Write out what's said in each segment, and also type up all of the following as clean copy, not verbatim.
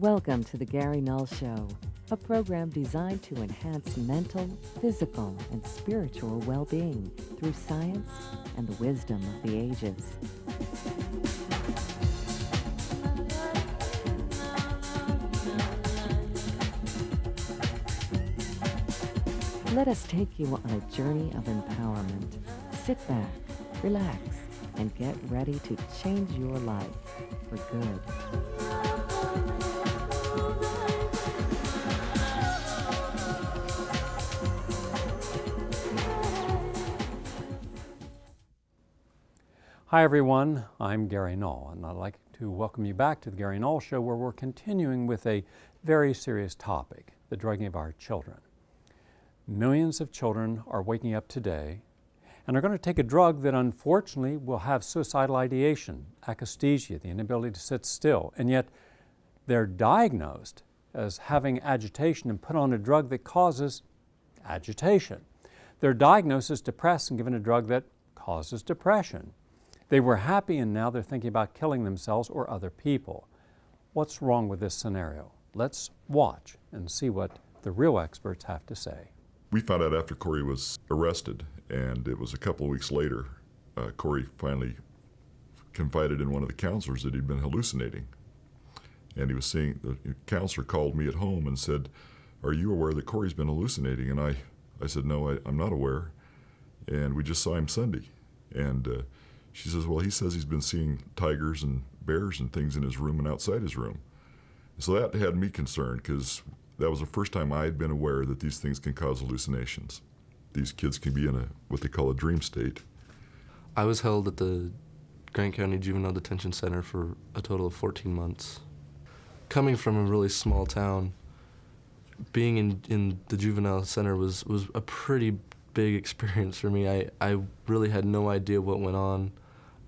Welcome to the Gary Null Show, a program designed to enhance mental, physical, and spiritual well-being through science and the wisdom of the ages. Let us take you on a journey of empowerment. Sit back, relax, and get ready to change your life for good. Hi everyone, I'm Gary Null, and I'd like to welcome you back to the Gary Null Show, where we're continuing with a very serious topic, the drugging of our children. Millions of children are waking up today and are going to take a drug that unfortunately will have suicidal ideation, akathisia, the inability to sit still, and yet they're diagnosed as having agitation and put on a drug that causes agitation. They're diagnosed as depressed and given a drug that causes depression. They were happy and now they're thinking about killing themselves or other people. What's wrong with this scenario? Let's watch and see what the real experts have to say. We found out after Corey was arrested, and it was a couple of weeks later, Corey finally confided in one of the counselors that he'd been hallucinating. And he was seeing, the counselor called me at home and said, "Are you aware that Corey's been hallucinating?" And I said, "No, I'm not aware. And we just saw him Sunday." And she says, "Well, he says he's been seeing tigers and bears and things in his room and outside his room." So that had me concerned, because that was the first time I had been aware that these things can cause hallucinations. These kids can be in what they call a dream state. I was held at the Grant County Juvenile Detention Center for a total of 14 months. Coming from a really small town, being in the juvenile center was a pretty big experience for me. I really had no idea what went on.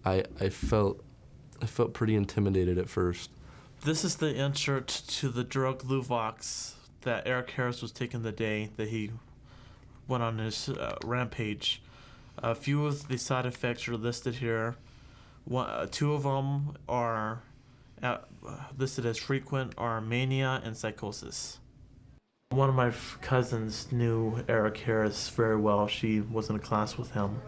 I felt pretty intimidated at first. This is the insert to the drug Luvox that Eric Harris was taking the day that he went on his rampage. A few of the side effects are listed here. Two of them are listed as frequent, are mania and psychosis. One of my cousins knew Eric Harris very well. She was in a class with him,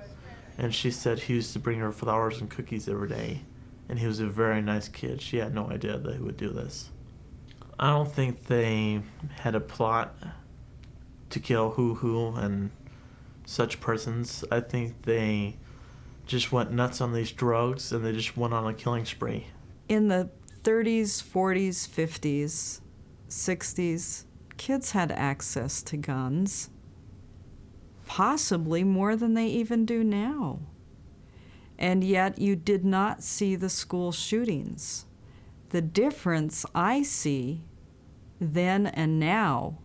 and she said he used to bring her flowers and cookies every day, and he was a very nice kid. She had no idea that he would do this. I don't think they had a plot to kill who and such persons. I think they just went nuts on these drugs, and they just went on a killing spree. In the 30s, 40s, 50s, 60s, kids had access to guns, possibly more than they even do now. And yet you did not see the school shootings. The difference I see then and now,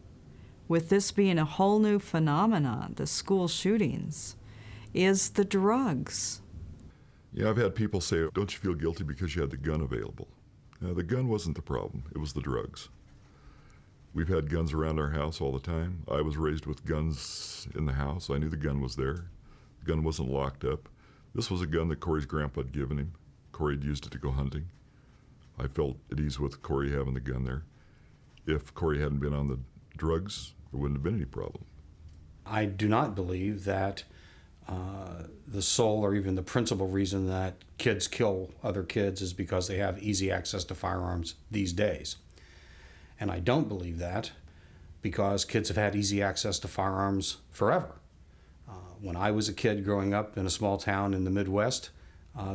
with this being a whole new phenomenon, the school shootings, is the drugs. Yeah, I've had people say, "Don't you feel guilty because you had the gun available?" The gun wasn't the problem, it was the drugs. We've had guns around our house all the time. I was raised with guns in the house. I knew the gun was there. The gun wasn't locked up. This was a gun that Corey's grandpa had given him. Corey had used it to go hunting. I felt at ease with Corey having the gun there. If Corey hadn't been on the drugs, there wouldn't have been any problem. I do not believe that the sole or even the principal reason that kids kill other kids is because they have easy access to firearms these days. And I don't believe that because kids have had easy access to firearms forever. When I was a kid growing up in a small town in the Midwest,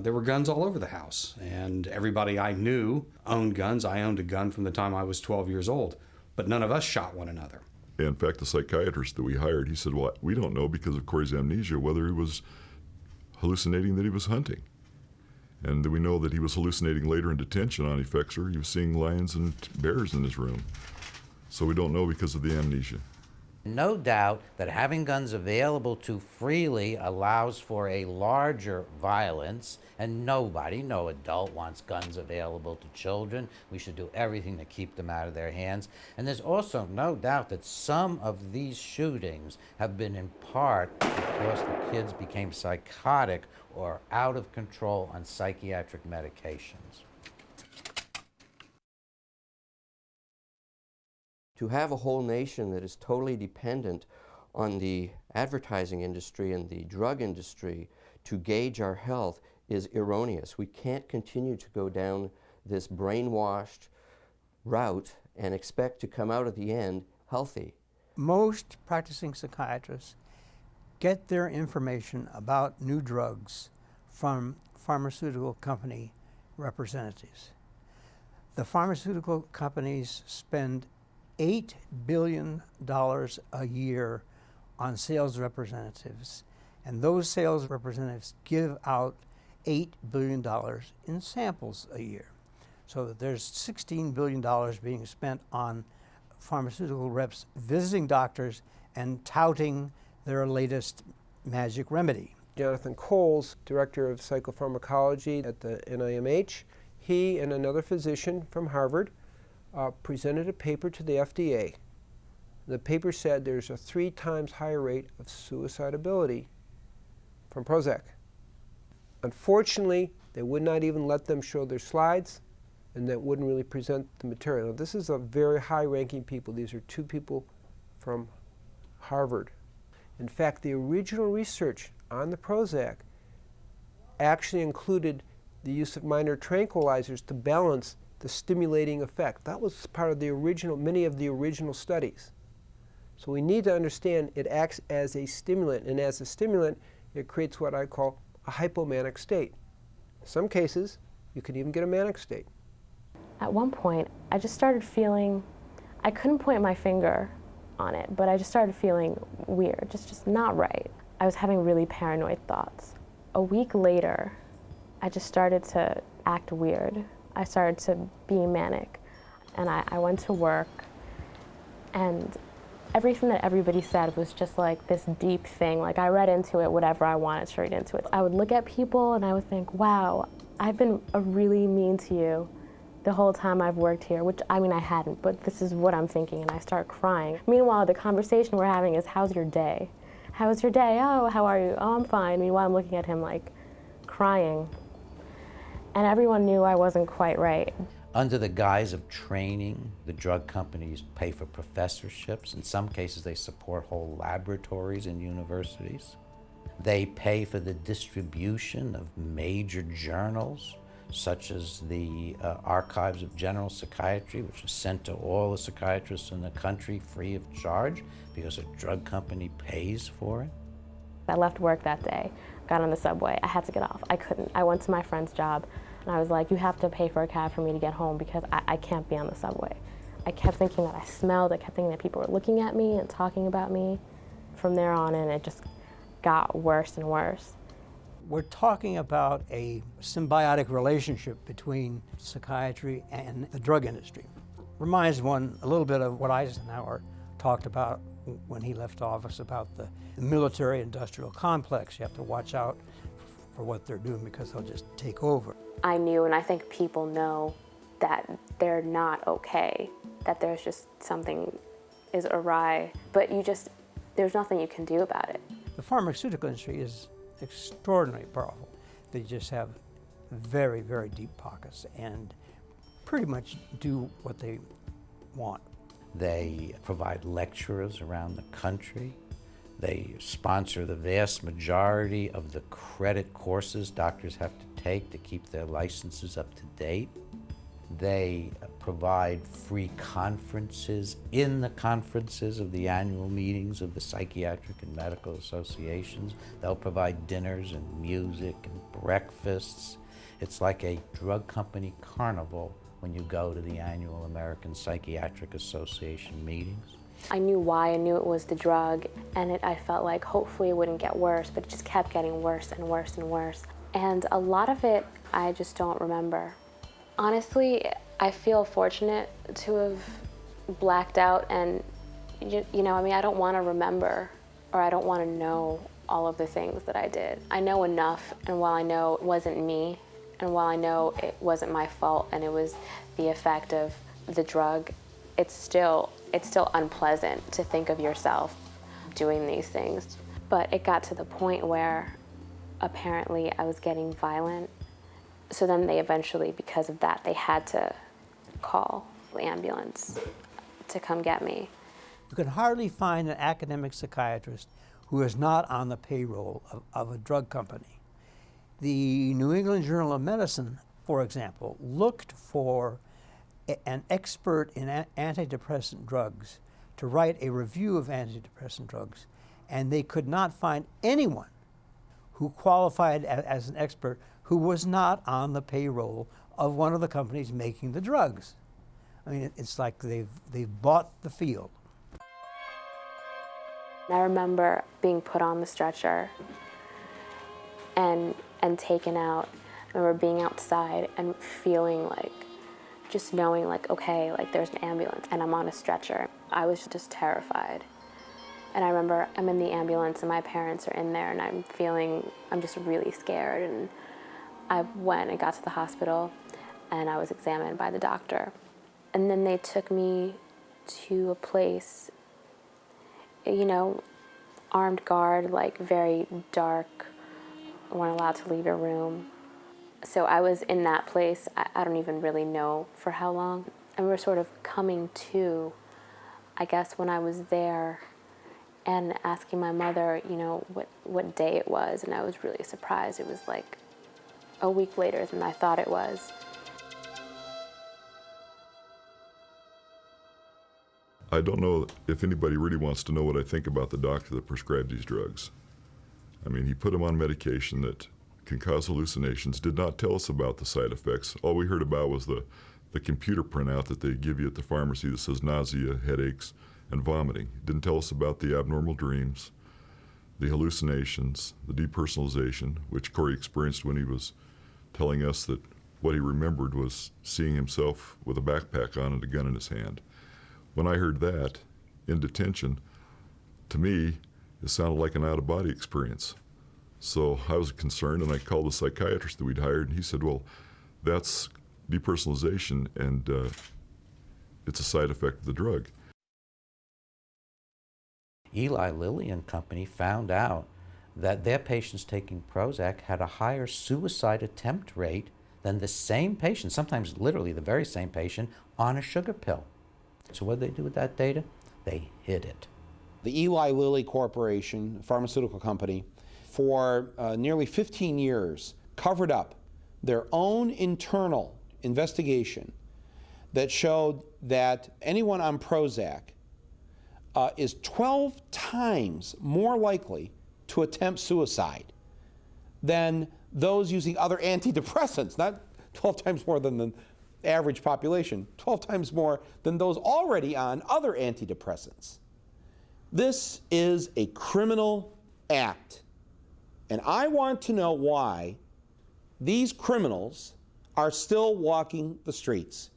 there were guns all over the house, and everybody I knew owned guns. I owned a gun from the time I was 12 years old, but none of us shot one another. In fact, the psychiatrist that we hired, he said, "Well, we don't know because of Corey's amnesia whether he was hallucinating that he was hunting. And we know that he was hallucinating later in detention on effexor. He was seeing lions and bears in his room. So we don't know because of the amnesia." No doubt that having guns available too freely allows for a larger violence, and nobody, no adult, wants guns available to children. We should do everything to keep them out of their hands. And there's also no doubt that some of these shootings have been in part because the kids became psychotic or out of control on psychiatric medications. To have a whole nation that is totally dependent on the advertising industry and the drug industry to gauge our health is erroneous. We can't continue to go down this brainwashed route and expect to come out at the end healthy. Most practicing psychiatrists get their information about new drugs from pharmaceutical company representatives. The pharmaceutical companies spend $8 billion a year on sales representatives, and those sales representatives give out $8 billion in samples a year. So that there's $16 billion being spent on pharmaceutical reps visiting doctors and touting their latest magic remedy. Jonathan Coles, director of psychopharmacology at the NIMH, he and another physician from Harvard presented a paper to the FDA. The paper said there's a 3 times higher rate of suicidability from Prozac. Unfortunately, they would not even let them show their slides, and that wouldn't really present the material. Now, this is a very high-ranking people. These are 2 people from Harvard. In fact, the original research on the Prozac actually included the use of minor tranquilizers to balance the stimulating effect. That was part of the original, many of the original studies. So we need to understand it acts as a stimulant, and as a stimulant, it creates what I call a hypomanic state. In some cases, you could even get a manic state. At one point, I just started feeling, I couldn't point my finger on it, but I just started feeling weird, just not right. I was having really paranoid thoughts. A week later, I just started to act weird. I started to be manic, and I went to work, and everything that everybody said was just like this deep thing. Like, I read into it whatever I wanted to read into it. I would look at people and I would think, wow, I've been really mean to you the whole time I've worked here, which, I mean, I hadn't, but this is what I'm thinking, and I start crying. Meanwhile, the conversation we're having is, how's your day? How was your day? Oh, how are you? Oh, I'm fine. Meanwhile, I'm looking at him like crying. And everyone knew I wasn't quite right. Under the guise of training, the drug companies pay for professorships. In some cases, they support whole laboratories in universities. They pay for the distribution of major journals, such as the Archives of General Psychiatry, which is sent to all the psychiatrists in the country free of charge because a drug company pays for it. I left work that day, got on the subway. I had to get off. I couldn't. I went to my friend's job, and I was like, you have to pay for a cab for me to get home because I can't be on the subway. I kept thinking that I smelled. I kept thinking that people were looking at me and talking about me. From there on in, it just got worse and worse. We're talking about a symbiotic relationship between psychiatry and the drug industry. Reminds one a little bit of what Eisenhower talked about when he left office about the military-industrial complex. You have to watch out for what they're doing because they'll just take over. I knew, and I think people know, that they're not okay, that there's just something is awry, but there's nothing you can do about it. The pharmaceutical industry is extraordinarily powerful. They just have very, very deep pockets and pretty much do what they want. They provide lecturers around the country. They sponsor the vast majority of the credit courses doctors have to take to keep their licenses up to date. They provide free conferences in the conferences of the annual meetings of the psychiatric and medical associations. They'll provide dinners and music and breakfasts. It's like a drug company carnival when you go to the annual American Psychiatric Association meetings. I knew why. I knew it was the drug, and I felt like hopefully it wouldn't get worse, but it just kept getting worse and worse and worse. And a lot of it I just don't remember. Honestly, I feel fortunate to have blacked out, and I don't want to remember, or I don't want to know all of the things that I did. I know enough, and while I know it wasn't me, and while I know it wasn't my fault and it was the effect of the drug, it's still unpleasant to think of yourself doing these things. But it got to the point where apparently I was getting violent. So then they eventually, because of that, they had to call the ambulance. to come get me. You can hardly find an academic psychiatrist who is not on the payroll of a drug company. The New England Journal of Medicine, for example, looked for an expert in antidepressant drugs to write a review of antidepressant drugs, and they could not find anyone who qualified as an expert who was not on the payroll of one of the companies making the drugs. I mean, it's like they've bought the field. I remember being put on the stretcher and taken out. I remember being outside and feeling like, just knowing like, okay, like there's an ambulance and I'm on a stretcher. I was just terrified. And I remember I'm in the ambulance and my parents are in there and I'm just really scared. And I went and got to the hospital and I was examined by the doctor. And then they took me to a place, you know, armed guard, like very dark, weren't allowed to leave your room. So I was in that place, I don't even really know for how long. And we were sort of coming to, I guess, when I was there and asking my mother, you know, what day it was. And I was really surprised. It was like a week later than I thought it was. I don't know if anybody really wants to know what I think about the doctor that prescribed these drugs. I mean, he put them on medication that can cause hallucinations, did not tell us about the side effects. All we heard about was the computer printout that they give you at the pharmacy that says nausea, headaches, and vomiting. Didn't tell us about the abnormal dreams, the hallucinations, the depersonalization, which Corey experienced when he was telling us that what he remembered was seeing himself with a backpack on and a gun in his hand. When I heard that in detention, to me, it sounded like an out-of-body experience. So I was concerned, and I called the psychiatrist that we'd hired, and he said, well, that's depersonalization, and it's a side effect of the drug. Eli Lilly and Company found out that their patients taking Prozac had a higher suicide attempt rate than the same patient, sometimes literally the very same patient, on a sugar pill. So what did they do with that data? They hid it. The Eli Lilly Corporation, pharmaceutical company, for nearly 15 years covered up their own internal investigation that showed that anyone on Prozac is 12 times more likely to attempt suicide than those using other antidepressants, not 12 times more than the average population, 12 times more than those already on other antidepressants. This is a criminal act. And I want to know why these criminals are still walking the streets.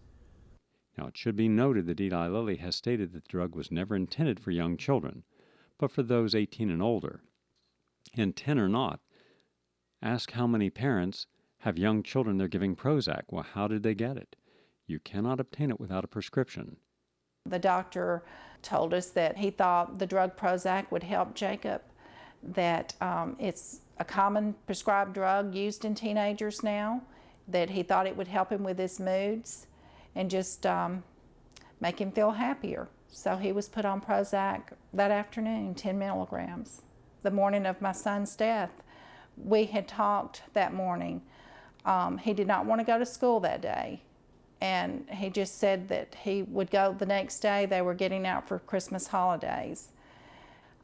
Now, it should be noted that Eli Lilly has stated that the drug was never intended for young children, but for those 18 and older. And 10 or not, ask how many parents have young children they're giving Prozac. Well, how did they get it? You cannot obtain it without a prescription. The doctor told us that he thought the drug Prozac would help Jacob, that it's a common prescribed drug used in teenagers now, that he thought it would help him with his moods and just make him feel happier. So he was put on Prozac that afternoon, 10 milligrams. The morning of my son's death, we had talked that morning. He did not want to go to school that day. And he just said that he would go the next day. They were getting out for Christmas holidays.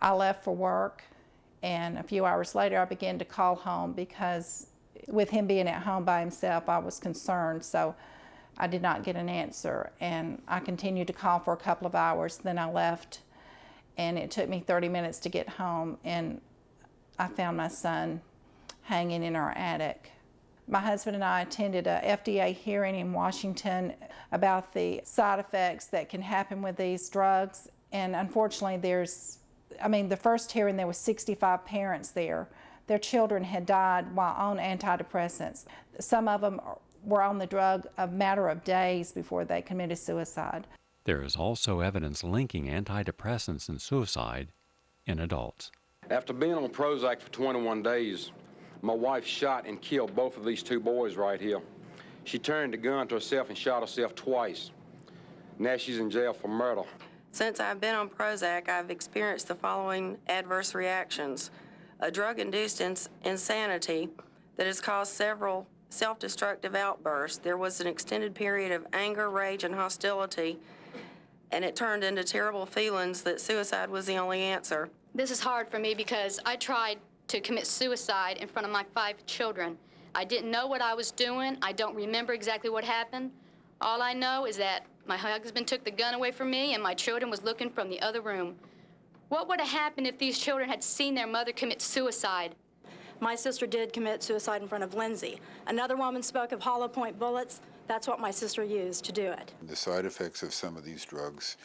I left for work, and a few hours later I began to call home because with him being at home by himself, I was concerned. So I did not get an answer, and I continued to call for a couple of hours. Then I left, and it took me 30 minutes to get home, and I found my son hanging in our attic. My husband and I attended a FDA hearing in Washington about the side effects that can happen with these drugs. And unfortunately, the first hearing, there were 65 parents there. Their children had died while on antidepressants. Some of them were on the drug a matter of days before they committed suicide. There is also evidence linking antidepressants and suicide in adults. After being on Prozac for 21 days, my wife shot and killed both of these two boys right here. She turned the gun to herself and shot herself twice. Now she's in jail for murder. Since I've been on Prozac, I've experienced the following adverse reactions. A drug-induced insanity that has caused several self-destructive outbursts. There was an extended period of anger, rage, and hostility, and it turned into terrible feelings that suicide was the only answer. This is hard for me because I tried to commit suicide in front of my 5 children. I didn't know what I was doing. I don't remember exactly what happened. All I know is that my husband took the gun away from me and my children was looking from the other room. What would have happened if these children had seen their mother commit suicide? My sister did commit suicide in front of Lindsay. Another woman spoke of hollow point bullets. That's what my sister used to do it. The side effects of some of these drugs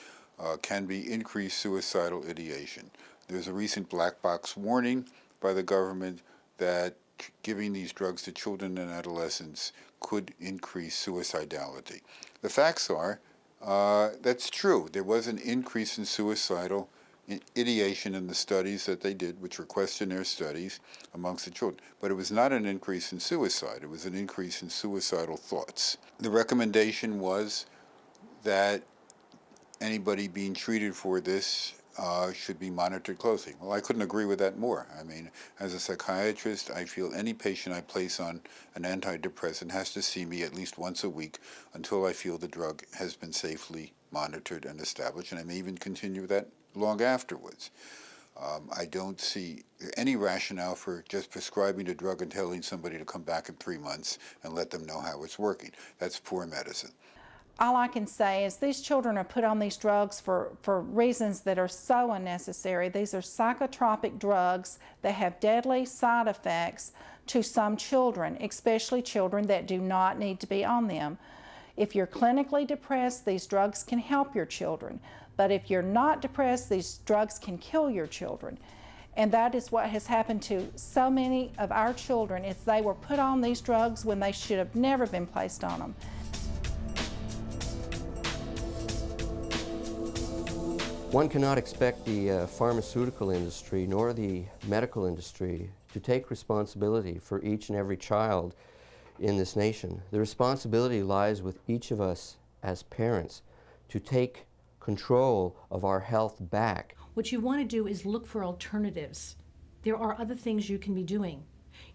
can be increased suicidal ideation. There's a recent black box warning by the government that giving these drugs to children and adolescents could increase suicidality. The facts are that's true. There was an increase in suicidal ideation in the studies that they did, which were questionnaire studies amongst the children. But it was not an increase in suicide. It was an increase in suicidal thoughts. The recommendation was that anybody being treated for this should be monitored closely. Well, I couldn't agree with that more. I mean, as a psychiatrist, I feel any patient I place on an antidepressant has to see me at least once a week until I feel the drug has been safely monitored and established, and I may even continue that long afterwards. I don't see any rationale for just prescribing the drug and telling somebody to come back in 3 months and let them know how it's working. That's poor medicine. All I can say is these children are put on these drugs for reasons that are so unnecessary. These are psychotropic drugs that have deadly side effects to some children, especially children that do not need to be on them. If you're clinically depressed, these drugs can help your children. But if you're not depressed, these drugs can kill your children. And that is what has happened to so many of our children, is they were put on these drugs when they should have never been placed on them. One cannot expect the pharmaceutical industry nor the medical industry to take responsibility for each and every child in this nation. The responsibility lies with each of us as parents to take control of our health back. What you want to do is look for alternatives. There are other things you can be doing.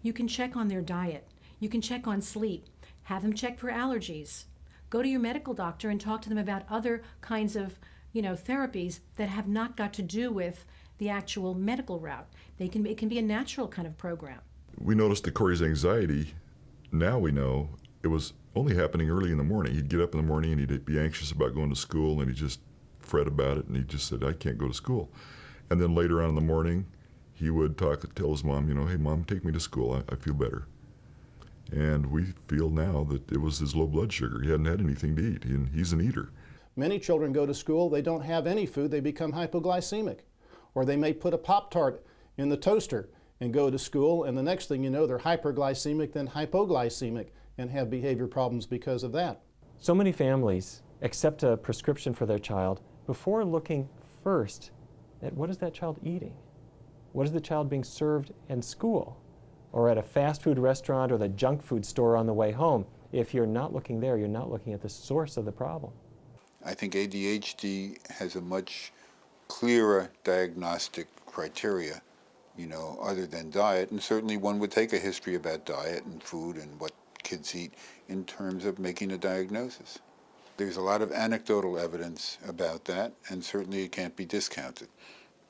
You can check on their diet. You can check on sleep. Have them check for allergies. Go to your medical doctor and talk to them about other kinds of therapies that have not got to do with the actual medical route. It can be a natural kind of program. We noticed that Corey's anxiety, now we know, it was only happening early in the morning. He'd get up in the morning and he'd be anxious about going to school, and he'd just fret about it, and he just said, I can't go to school. And then later on in the morning, he would tell his mom, hey, Mom, take me to school. I feel better. And we feel now that it was his low blood sugar. He hadn't had anything to eat, and he's an eater. Many children go to school, they don't have any food, they become hypoglycemic. Or they may put a Pop-Tart in the toaster and go to school, and the next thing you know, they're hyperglycemic, then hypoglycemic, and have behavior problems because of that. So many families accept a prescription for their child before looking first at what is that child eating? What is the child being served in school or at a fast food restaurant or the junk food store on the way home? If you're not looking there, you're not looking at the source of the problem. I think ADHD has a much clearer diagnostic criteria, other than diet, and certainly one would take a history about diet and food and what kids eat in terms of making a diagnosis. There's a lot of anecdotal evidence about that, and certainly it can't be discounted.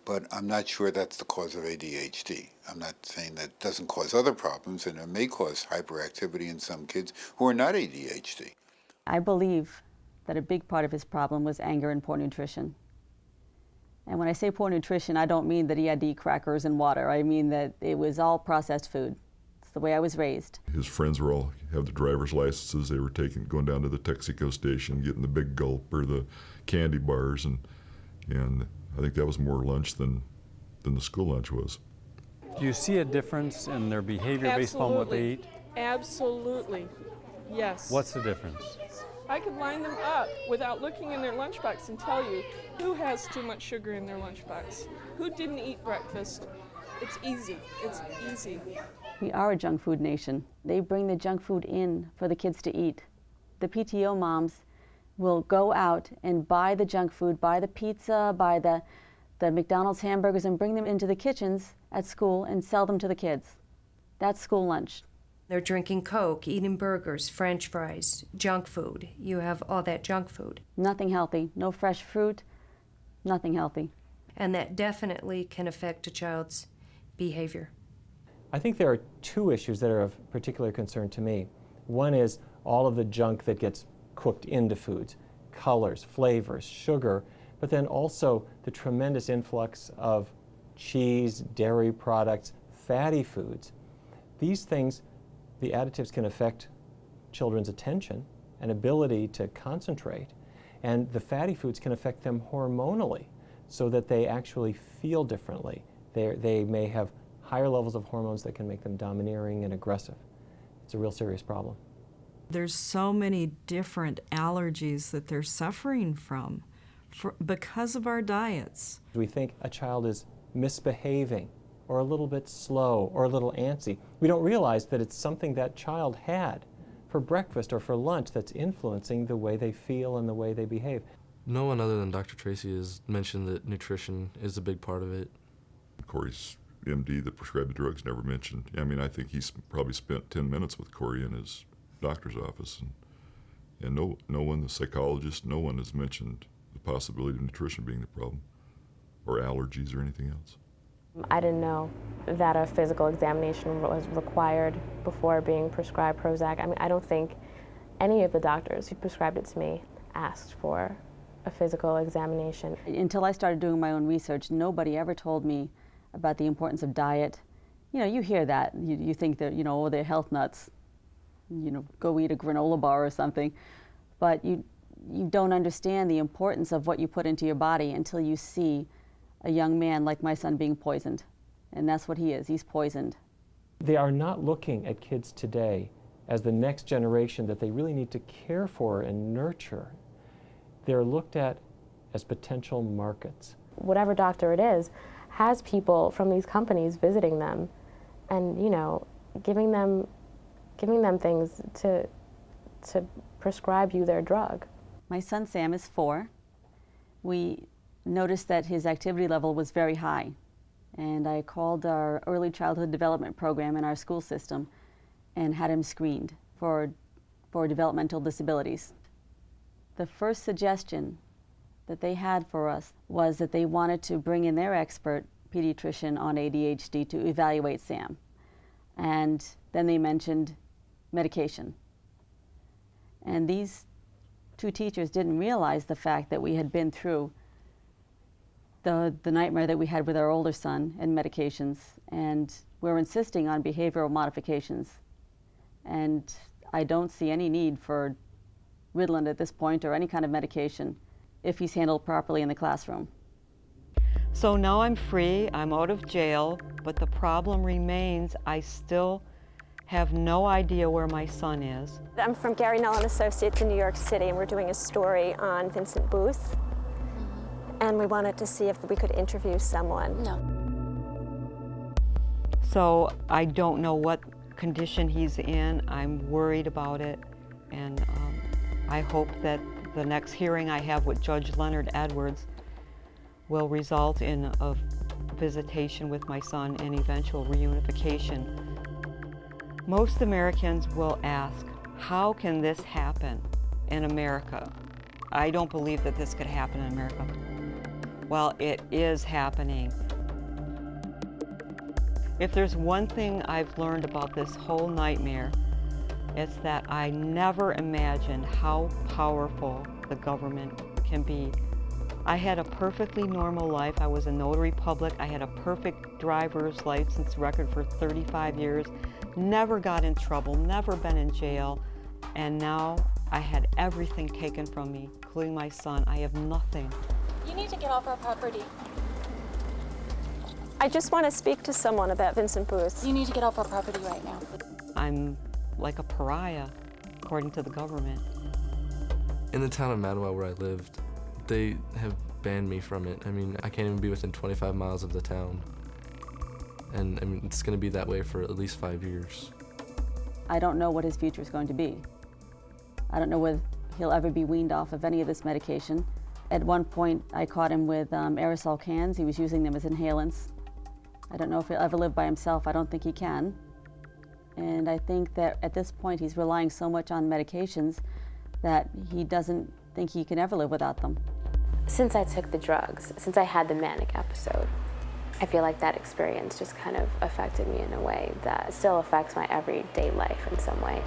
But I'm not sure that's the cause of ADHD. I'm not saying that it doesn't cause other problems, and it may cause hyperactivity in some kids who are not ADHD. I believe that a big part of his problem was anger and poor nutrition. And when I say poor nutrition, I don't mean that he had to eat crackers and water. I mean that it was all processed food. It's the way I was raised. His friends were all have the driver's licenses. They were going down to the Texaco station, getting the Big Gulp or the candy bars, and I think that was more lunch than the school lunch was. Do you see a difference in their behavior based on what they eat? Absolutely, yes. What's the difference? I could line them up without looking in their lunchbox and tell you who has too much sugar in their lunchbox, who didn't eat breakfast. It's easy. It's easy. We are a junk food nation. They bring the junk food in for the kids to eat. The PTO moms, will go out and buy the junk food, buy the pizza, buy the McDonald's hamburgers, and bring them into the kitchens at school and sell them to the kids. That's school lunch. They're drinking Coke, eating burgers, French fries, junk food. You have all that junk food. Nothing healthy, no fresh fruit, nothing healthy. And that definitely can affect a child's behavior. I think there are two issues that are of particular concern to me. One is all of the junk that gets cooked into foods, colors, flavors, sugar, but then also the tremendous influx of cheese, dairy products, fatty foods. These things, the additives can affect children's attention and ability to concentrate, and the fatty foods can affect them hormonally so that they actually feel differently. They may have higher levels of hormones that can make them domineering and aggressive. It's a real serious problem. There's so many different allergies that they're suffering from because of our diets. We think a child is misbehaving or a little bit slow or a little antsy. We don't realize that it's something that child had for breakfast or for lunch that's influencing the way they feel and the way they behave. No one other than Dr. Tracy has mentioned that nutrition is a big part of it. Corey's MD that prescribed the drugs never mentioned. I mean, I think he's probably spent 10 minutes with Corey in his doctor's office, and no one, the psychologist, no one has mentioned the possibility of nutrition being the problem, or allergies or anything else. I didn't know that a physical examination was required before being prescribed Prozac. I mean, I don't think any of the doctors who prescribed it to me asked for a physical examination. Until I started doing my own research, nobody ever told me about the importance of diet. You know, you hear that. You think that, oh, they're health nuts. Go eat a granola bar or something. But you don't understand the importance of what you put into your body until you see a young man like my son being poisoned. And that's what he is. He's poisoned. They are not looking at kids today as the next generation that they really need to care for and nurture. They're looked at as potential markets. Whatever doctor it is has people from these companies visiting them and, giving them things to prescribe you their drug. My son Sam is 4. We noticed that his activity level was very high, and I called our early childhood development program in our school system and had him screened for developmental disabilities. The first suggestion that they had for us was that they wanted to bring in their expert pediatrician on ADHD to evaluate Sam. And then they mentioned medication. And these two teachers didn't realize the fact that we had been through the nightmare that we had with our older son and medications, and we're insisting on behavioral modifications. And I don't see any need for Ritalin at this point or any kind of medication if he's handled properly in the classroom. So now I'm free, I'm out of jail, but the problem remains. I still have no idea where my son is. I'm from Gary Null & Associates in New York City, and we're doing a story on Vincent Booth. And we wanted to see if we could interview someone. No. So I don't know what condition he's in. I'm worried about it, and I hope that the next hearing I have with Judge Leonard Edwards will result in a visitation with my son and eventual reunification. Most Americans will ask, how can this happen in America? I don't believe that this could happen in America. Well, it is happening. If there's one thing I've learned about this whole nightmare, it's that I never imagined how powerful the government can be. I had a perfectly normal life. I was a notary public. I had a perfect driver's license record for 35 years. Never got in trouble, never been in jail. And now I had everything taken from me, including my son. I have nothing. You need to get off our property. I just want to speak to someone about Vincent Booth. You need to get off our property right now. I'm like a pariah, according to the government. In the town of Mattawa where I lived, they have banned me from it. I mean, I can't even be within 25 miles of the town. And I mean, it's going to be that way for at least 5 years. I don't know what his future is going to be. I don't know if he'll ever be weaned off of any of this medication. At one point, I caught him with aerosol cans. He was using them as inhalants. I don't know if he'll ever live by himself. I don't think he can. And I think that at this point, he's relying so much on medications that he doesn't think he can ever live without them. Since I took the drugs, since I had the manic episode, I feel like that experience just kind of affected me in a way that still affects my everyday life in some way.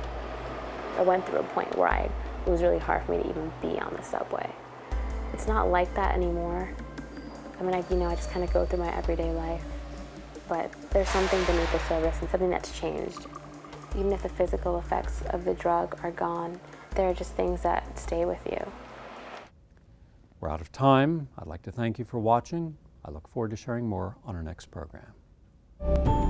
I went through a point where it was really hard for me to even be on the subway. It's not like that anymore. I mean, I just kind of go through my everyday life, but there's something beneath the surface and something that's changed. Even if the physical effects of the drug are gone, there are just things that stay with you. We're out of time. I'd like to thank you for watching. I look forward to sharing more on our next program.